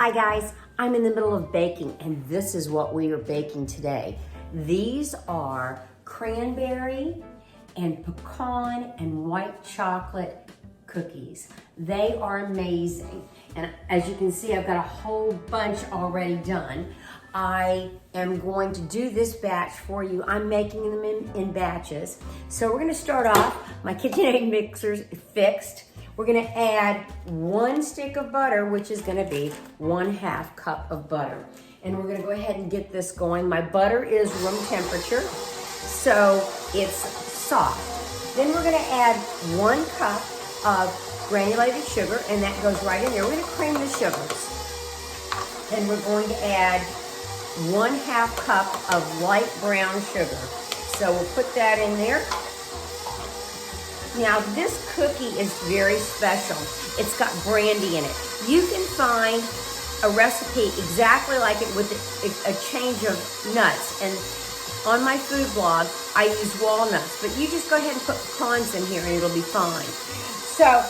Hi guys, I'm in the middle of baking and this is what we are baking today. These are cranberry and pecan and white chocolate cookies. They are amazing. And as you can see, I've got a whole bunch already done. I am going to do this batch for you. I'm making them in batches. So we're gonna start off, my KitchenAid mixer's fixed. We're gonna add 1 stick of butter, which is gonna be 1/2 cup of butter. And we're gonna go ahead and get this going. My butter is room temperature, so it's soft. Then we're gonna add 1 cup of granulated sugar, and that goes right in there. We're gonna cream the sugars. Then we're going to add 1/2 cup of light brown sugar. So we'll put that in there. Now this cookie is very special. It's got brandy in it. You can find a recipe exactly like it with a change of nuts. And on my food blog, I use walnuts, but you just go ahead and put pecans in here and it'll be fine. So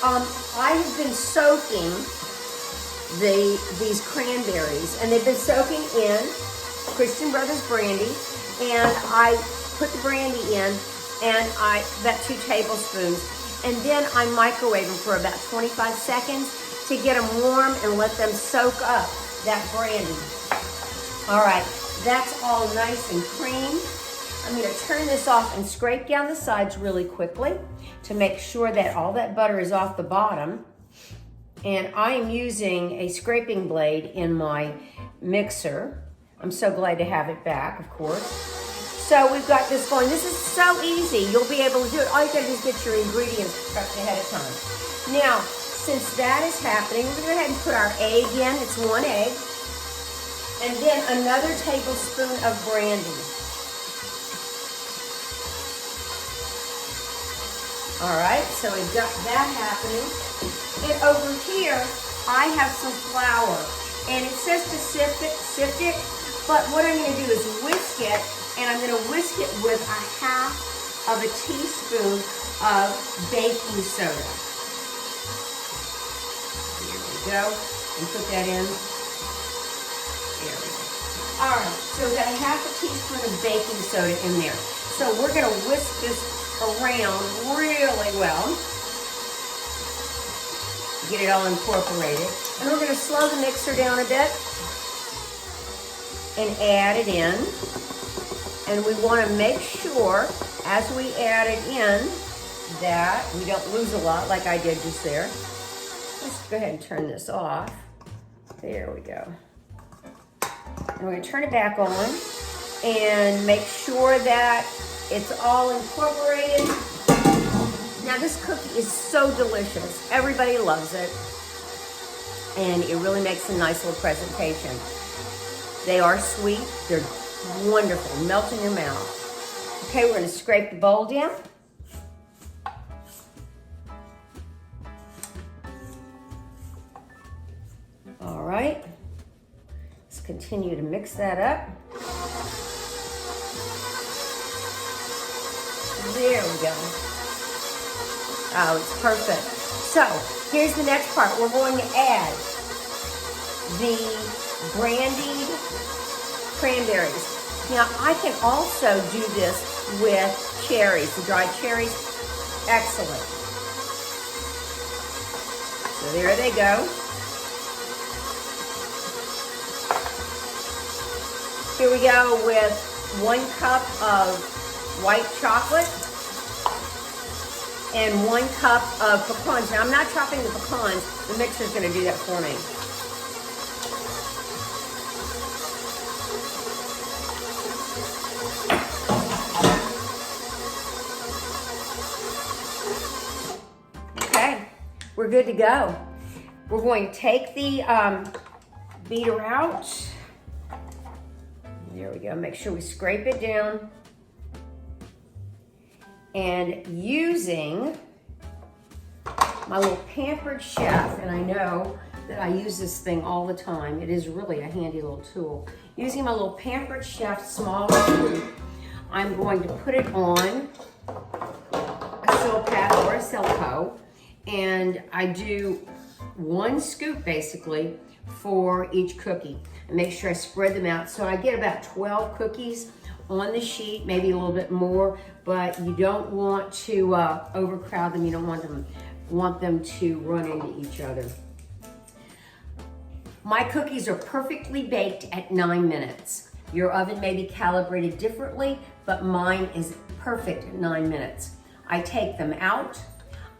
I have been soaking these cranberries, and they've been soaking in Christian Brothers brandy, and I put the brandy in, and about 2 tablespoons, and then I microwave them for about 25 seconds to get them warm and let them soak up that brandy. All right, that's all nice and creamed. I'm gonna turn this off and scrape down the sides really quickly to make sure that all that butter is off the bottom. And I am using a scraping blade in my mixer. I'm so glad to have it back, of course. So we've got this going. This is so easy. You'll be able to do it. All you gotta do is get your ingredients prepped ahead of time. Now, since that is happening, we're gonna go ahead and put our egg in. It's 1 egg. And then another tablespoon of brandy. All right, so we've got that happening. And over here, I have some flour. And it says to sift it, but what I'm gonna do is whisk it, and I'm gonna whisk it with 1/2 teaspoon of baking soda. Here we go, and put that in. There we go. All right, so we've got 1/2 teaspoon of baking soda in there. So we're gonna whisk this around really well. Get it all incorporated. And we're gonna slow the mixer down a bit and add it in. And we wanna make sure as we add it in that we don't lose a lot like I did just there. Let's go ahead and turn this off. There we go. And we're gonna turn it back on and make sure that it's all incorporated. Now this cookie is so delicious. Everybody loves it. And it really makes a nice little presentation. They are sweet, they're wonderful, melt in your mouth. Okay, we're gonna scrape the bowl down. All right, let's continue to mix that up. There we go. Oh, it's perfect. So, here's the next part. We're going to add the brandied cranberries. Now, I can also do this with cherries, the dried cherries. Excellent. So there they go. Here we go with 1 cup of white chocolate and 1 cup of pecans. Now I'm not chopping the pecans, the mixer's gonna do that for me. Okay, we're good to go. We're going to take the beater out. There we go, make sure we scrape it down. And using my little pampered chef, and I know that I use this thing all the time. It is really a handy little tool. Using my little pampered chef small scoop, I'm going to put it on a Silpat or a Silco, and I do 1 scoop basically for each cookie. And make sure I spread them out. So I get about 12 cookies on the sheet, maybe a little bit more, but you don't want to overcrowd them. You don't want them to run into each other. My cookies are perfectly baked at 9 minutes. Your oven may be calibrated differently, but mine is perfect at 9 minutes. I take them out,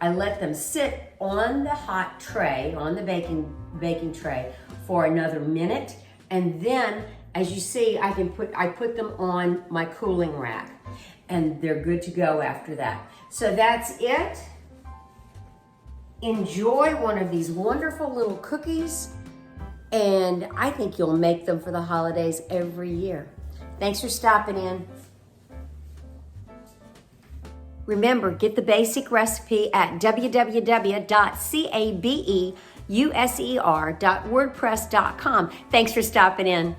I let them sit on the hot tray, on the baking tray for another minute, and then, as you see, I put them on my cooling rack, and they're good to go after that. So that's it. Enjoy one of these wonderful little cookies, and I think you'll make them for the holidays every year. Thanks for stopping in. Remember, get the basic recipe at www.cabeuser.wordpress.com. Thanks for stopping in.